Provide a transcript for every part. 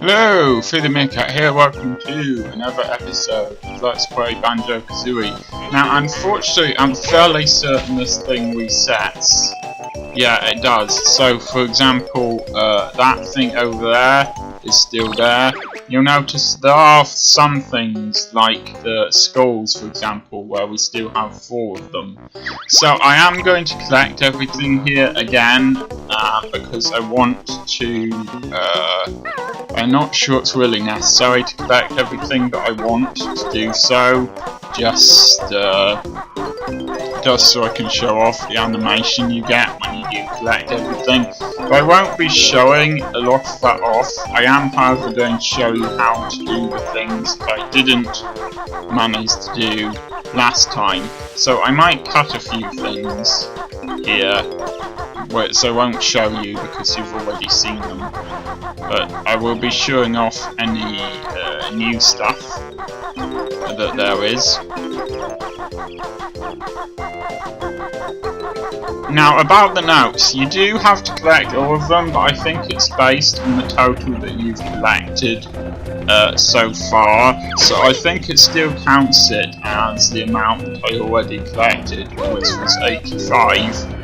Hello, Freedommaker here, welcome to another episode of Let's Play Banjo Kazooie. Now, unfortunately, I'm fairly certain this thing resets. Yeah, it does. So, for example, that thing over there is still there. You'll notice there are some things, like the skulls, for example, where we still have 4 of them. So, I am going to collect everything here again, because I want to, I'm not sure it's really necessary to collect everything, but I want to do so, just so I can show off the animation you get when you do collect everything. But I won't be showing a lot of that off. I am, however, going to show you how to do the things that I didn't manage to do last time. So I might cut a few things here, so I won't show you because you've already seen them. But I will be showing off any new stuff that there is. Now, about the notes, you do have to collect all of them, but I think it's based on the total that you've collected so far. So I think it still counts it as the amount that I already collected, which was 85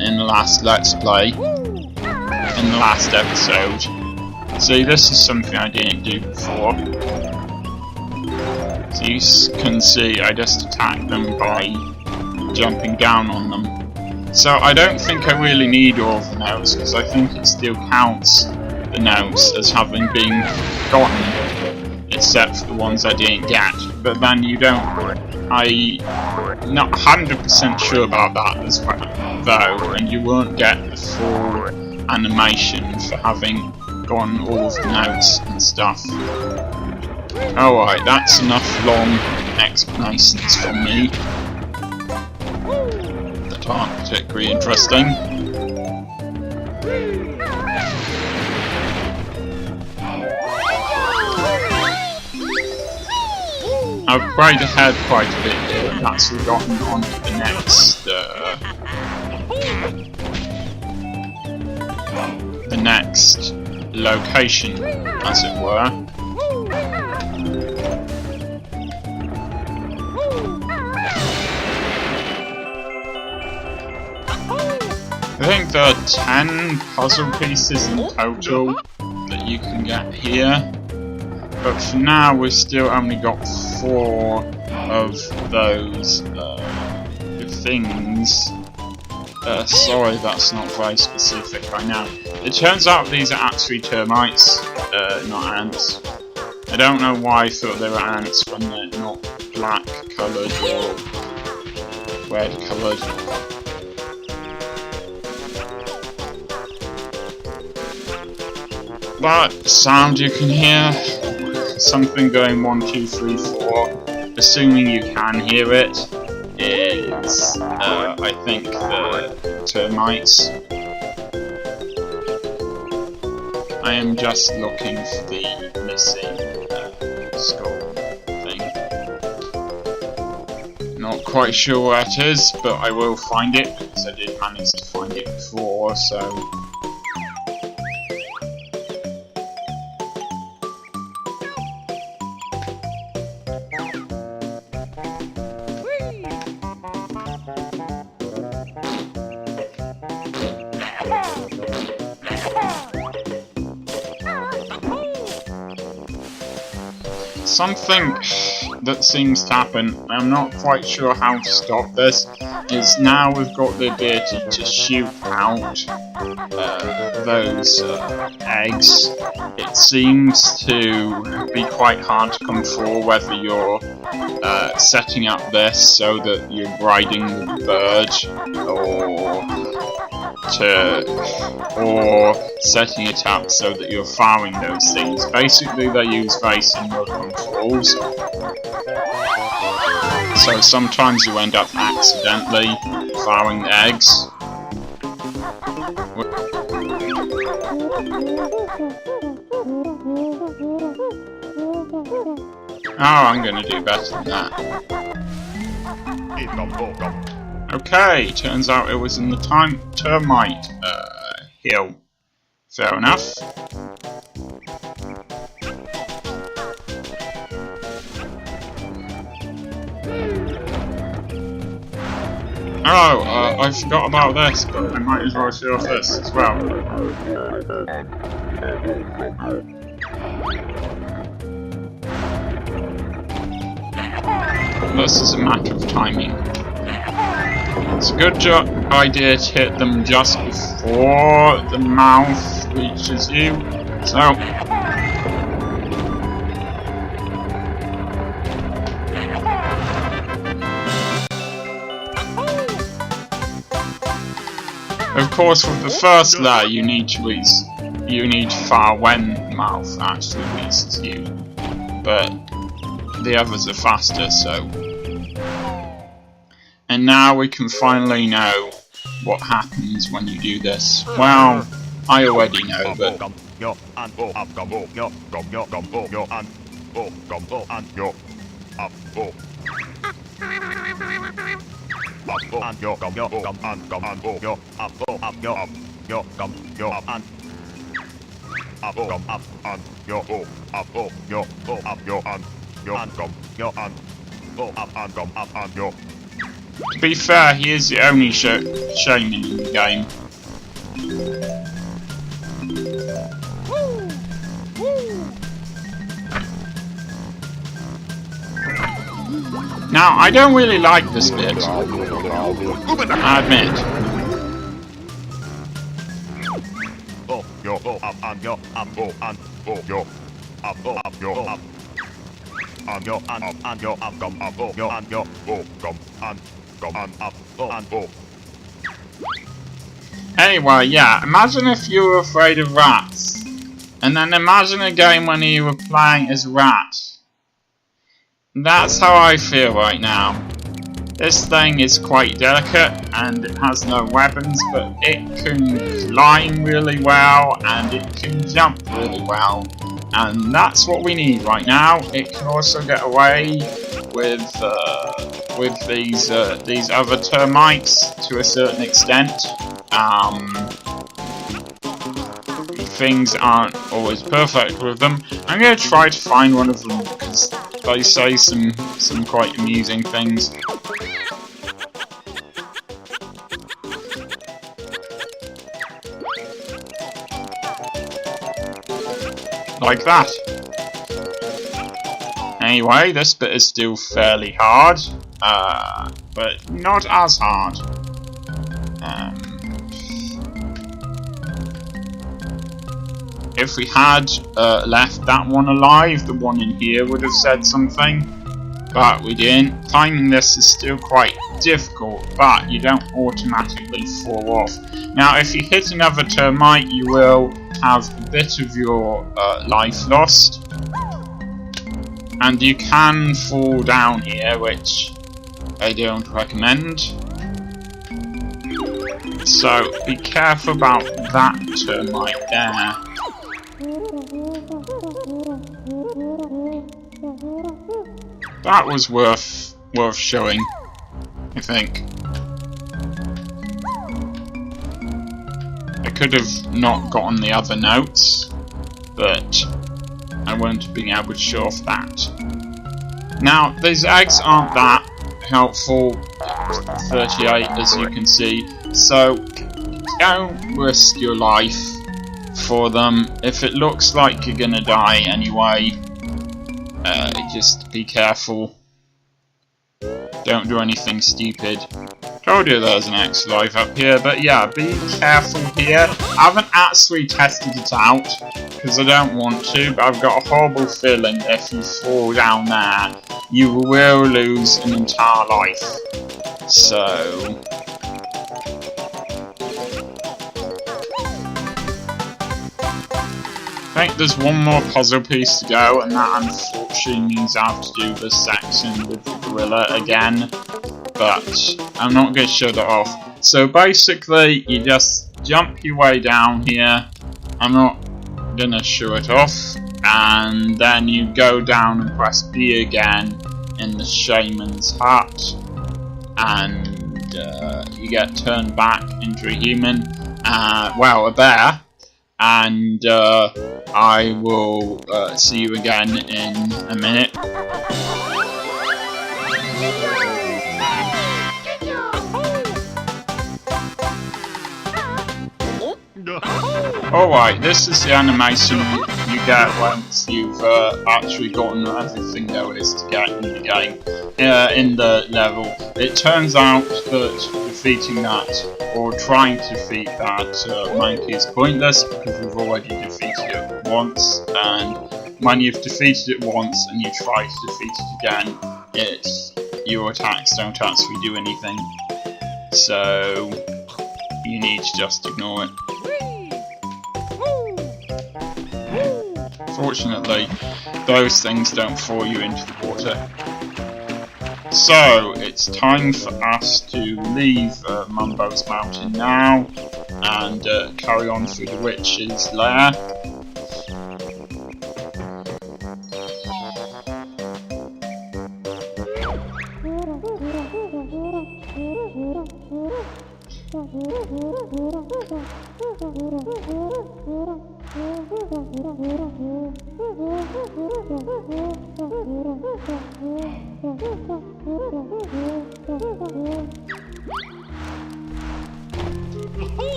in the last Let's Play, in the last episode. See, this is something I didn't do before. So you can see I just attack them by jumping down on them. So I don't think I really need all of the notes, because I think it still counts the notes as having been gotten, except for the ones I didn't get. But then you don't, I'm not 100% sure about that as well, though, and you won't get the full animation for having gotten all of the notes and stuff. Alright, that's enough long explanations from me that aren't particularly interesting. I've played ahead quite a bit here, and that's gotten on to the next location, as it were. I think there are 10 puzzle pieces in total that you can get here, but for now we've still only got 4 of those things. Sorry, that's not very specific right now. It turns out these are actually termites, not ants. I don't know why I thought they were ants when they're not black coloured or red coloured. But the sound you can hear, something going 1, 2, 3, 4, assuming you can hear it, is I think the termites. I am just looking for the missing skull thing. Not quite sure where it is, but I will find it because I did manage to find it before, so. Something that seems to happen, I'm not quite sure how to stop this, is now we've got the ability to shoot out those eggs. It seems to be quite hard to control whether you're setting up this so that you're riding the bird, or setting it up so that you're firing those things. Basically, they use very similar controls. So sometimes you end up accidentally firing the eggs. Oh, I'm gonna do better than that. Okay, turns out it was in the termite hill. Fair enough. Oh, I forgot about this, but I might as well show off this as well. This is a matter of timing. It's a good idea to hit them just before the mouth reaches you. So, of course, with the first layer, you need fire when the mouth actually reaches you, but the others are faster. So, and now we can finally know what happens when you do this. Well, I already know, but to be fair, he is the only shaman in the game. Now, I don't really like this bit, I admit. Anyway, yeah, imagine if you were afraid of rats, and then imagine a game when you were playing as a rat. That's how I feel right now. This thing is quite delicate and it has no weapons, but it can climb really well and it can jump really well. And that's what we need right now. It can also get away with these other termites to a certain extent. Things aren't always perfect with them. I'm going to try to find one of them because they say some quite amusing things. Like that. Anyway, this bit is still fairly hard, but not as hard. If we had left that one alive, the one in here would have said something, but we didn't. Climbing this is still quite difficult, but you don't automatically fall off. Now, if you hit another termite, you will have a bit of your life lost, and you can fall down here, which I don't recommend. So be careful about that termite there. That was worth showing, I think. I could have not gotten the other notes, but I wouldn't have been able to show off that. Now, these eggs aren't that helpful, 38 as you can see, so don't risk your life for them. If it looks like you're gonna die anyway, just be careful. Don't do anything stupid. Told you there's an X life up here, but yeah, be careful here. I haven't actually tested it out, because I don't want to, but I've got a horrible feeling if you fall down there, you will lose an entire life. So I think there's one more puzzle piece to go, and that unfortunately means I have to do this section with the gorilla again, but I'm not going to show that off. So basically, you just jump your way down here, I'm not going to show it off, and then you go down and press B again in the shaman's hut, and you get turned back into a human, well, a bear. And I will see you again in a minute. Alright, this is the animation you get once you've actually gotten everything there is to get in the game, in the level. It turns out that defeating that, or trying to defeat that monkey is pointless because we've already defeated it once, and when you've defeated it once and you try to defeat it again, your attacks don't actually do anything. So you need to just ignore it. Fortunately, those things don't throw you into the water. So, it's time for us to leave Mumbo's Mountain now and carry on through the witch's lair.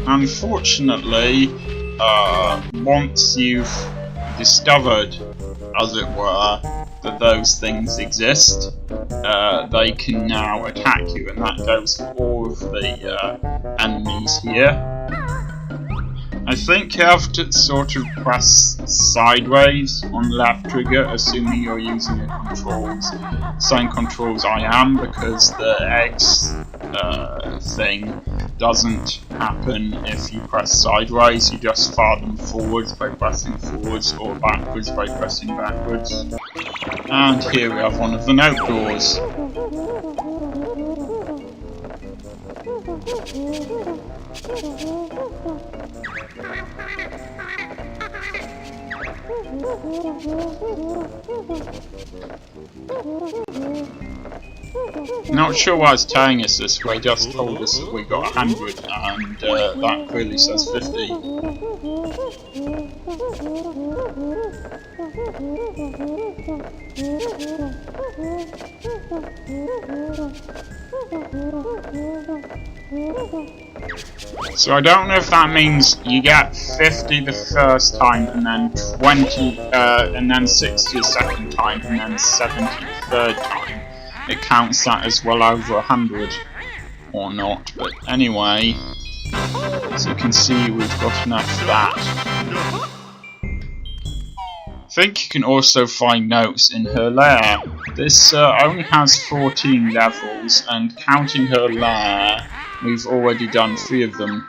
Unfortunately, once you've discovered, as it were, that those things exist, they can now attack you, and that goes for all of the enemies here. I think you have to sort of press sideways on the left trigger, assuming you're using the controls. Same controls I am, because the X thing doesn't happen if you press sideways. You just fire them forwards by pressing forwards, or backwards by pressing backwards. And here we have one of the note doors. Not sure why it's telling us this way, just told us that we got 100 and that clearly says 50. So I don't know if that means you get 50 the first time, and then 20, and then 60 the second time, and then 70 the third time. It counts that as well over 100, or not. But anyway, as you can see, we've got enough of that. I think you can also find notes in her lair. This only has 14 levels, and counting her lair, we've already done 3 of them.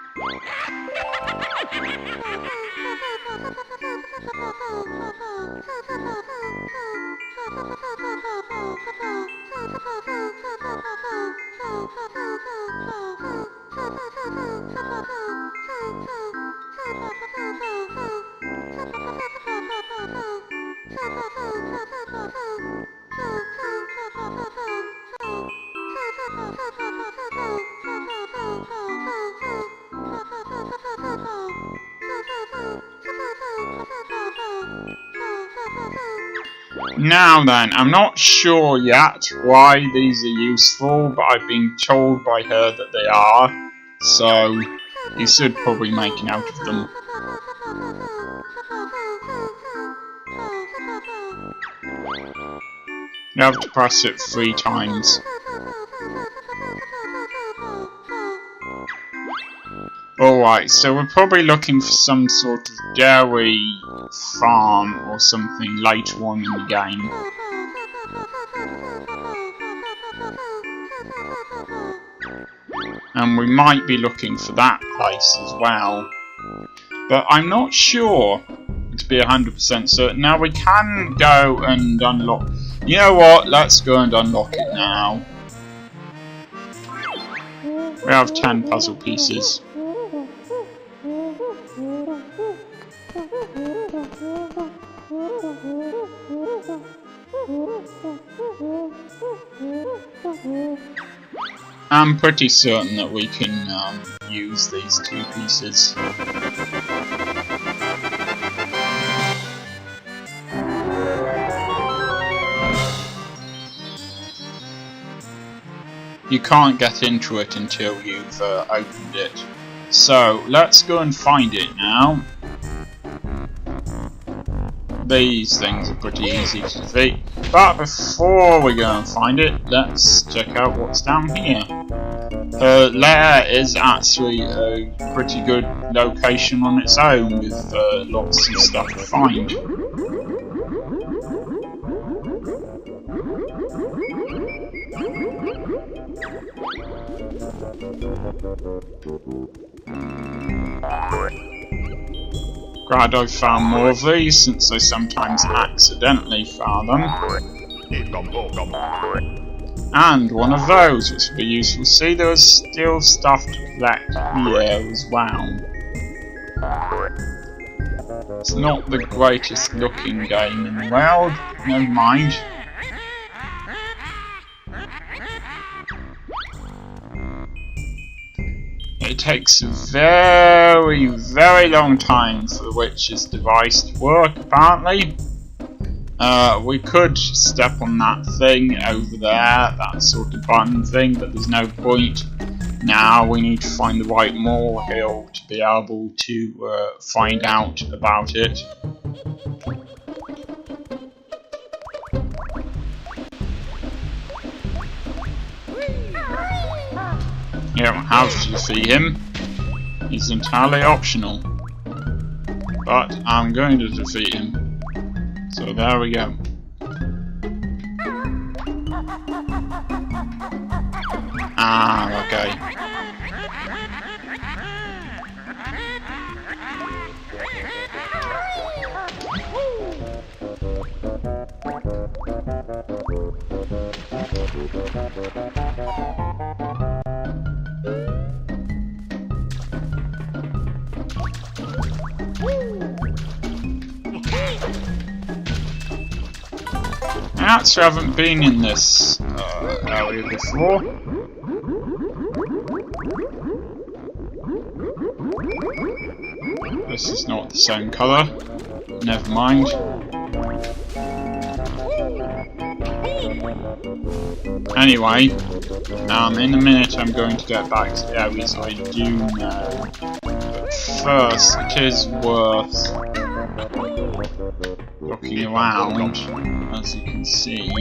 Now then, I'm not sure yet why these are useful, but I've been told by her that they are, so you should probably make a note of them. You have to press it 3 times. Alright, so we're probably looking for some sort of dairy farm or something later on in the game. And we might be looking for that place as well. But I'm not sure, to be 100% certain. Now we can go and unlock... You know what, let's go and unlock it now. We have 10 puzzle pieces. I'm pretty certain that we can use these 2 pieces. you can't get into it until you've opened it. So let's go and find it now. These things are pretty easy to defeat, but before we go and find it, let's check out what's down here. Her lair is actually a pretty good location on its own, with lots of stuff to find. Glad I found more of these, since I sometimes accidentally found them. And one of those, which would be useful. See, there was still stuff to collect here as well. It's not the greatest looking game in the world, never mind. It takes a very, very long time for the witch's device to work, apparently. We could step on that thing over there, that sort of button thing, but there's no point. Now we need to find the right molehill to be able to find out about it. You don't have to defeat him, he's entirely optional. But I'm going to defeat him. So there we go. Ah, okay. I actually haven't been in this area before. This is not the same colour. Never mind. Anyway, in a minute I'm going to get back to the areas I do know. But first, it is worth looking around. As you can see,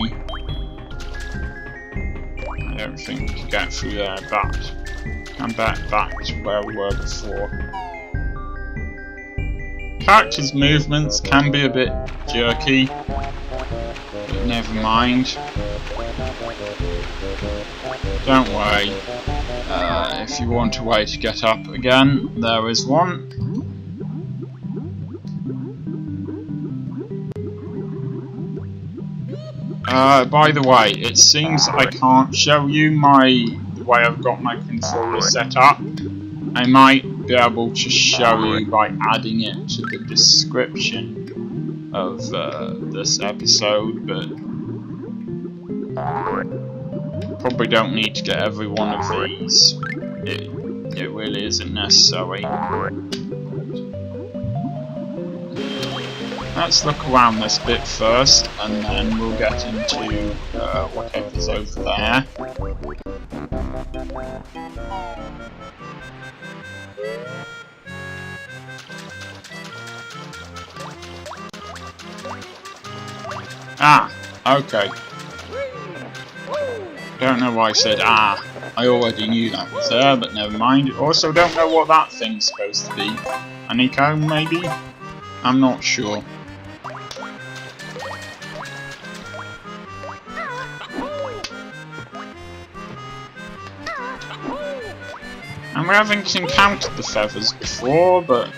I don't think we can get through there, but come back to where we were before. Characters' movements can be a bit jerky, but never mind. Don't worry, if you want a way to get up again, there is one. By the way, it seems I can't show you the way I've got my controller set up. I might be able to show you by adding it to the description of this episode, but probably don't need to get every one of these. It really isn't necessary. Let's look around this bit first, and then we'll get into whatever's over there. Ah, okay. Don't know why I said ah. I already knew that was there, but never mind. Also, don't know what that thing's supposed to be. Honeycomb, maybe? I'm not sure. And we haven't encountered the feathers before, but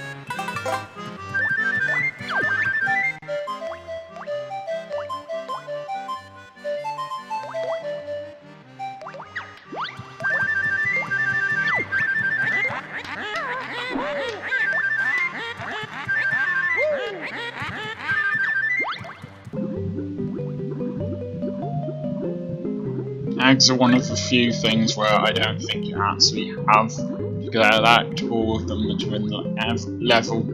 eggs are one of the few things where I don't think you actually have to collect all of them that are in the level.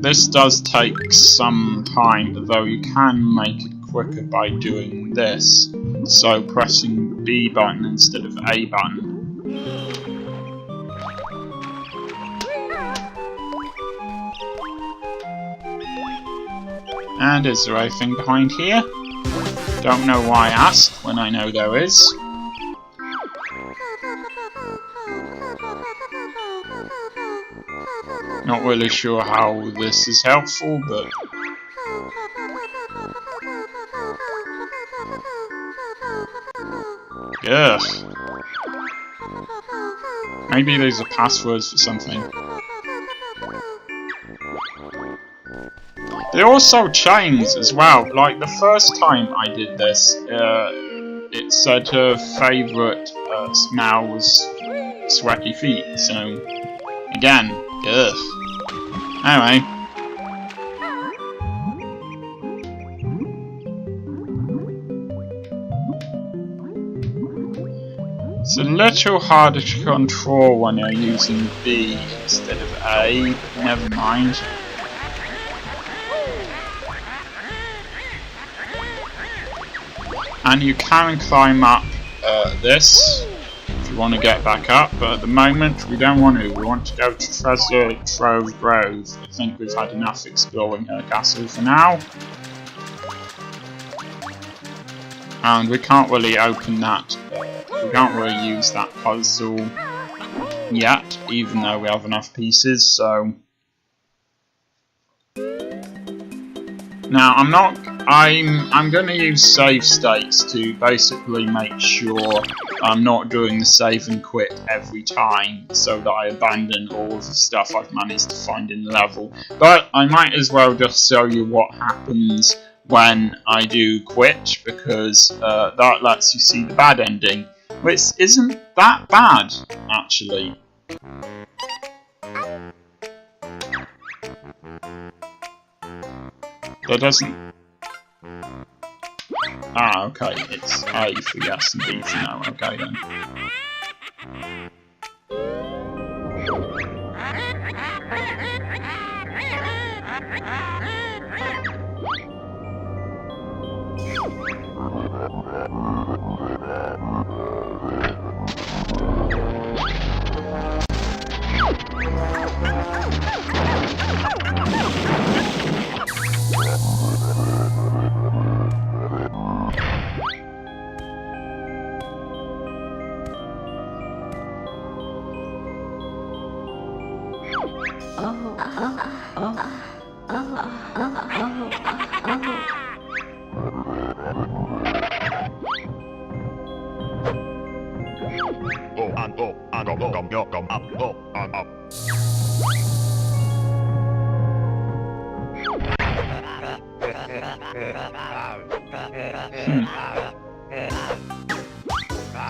This does take some time, although you can make it quicker by doing this. So pressing B button instead of A button. And is there anything behind here? Don't know why I asked when I know there is. Not really sure how this is helpful, but... Ugh. Maybe these are passwords for something. There are also chains as well. Like the first time I did this, it said her favourite smell was sweaty feet. So again, ugh. Anyway. It's a little harder to control when you're using B instead of A. Never mind. And you can climb up this if you want to get back up, but at the moment we don't want to. We want to go to Treasure Trove Grove. I think we've had enough exploring her castle for now. And we can't really open that. We can't really use that puzzle yet, even though we have enough pieces, so... Now, I'm going to use save states to basically make sure I'm not doing the save and quit every time, so that I abandon all of the stuff I've managed to find in the level. But I might as well just show you what happens when I do quit, because that lets you see the bad ending, which isn't that bad, actually. That doesn't... Ah, okay, it's A for yes and B for no, okay then.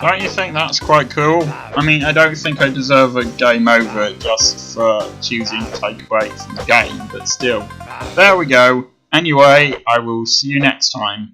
Don't you think that's quite cool? I mean, I don't think I deserve a game over just for choosing to take a break from the game, but still. There we go. Anyway, I will see you next time.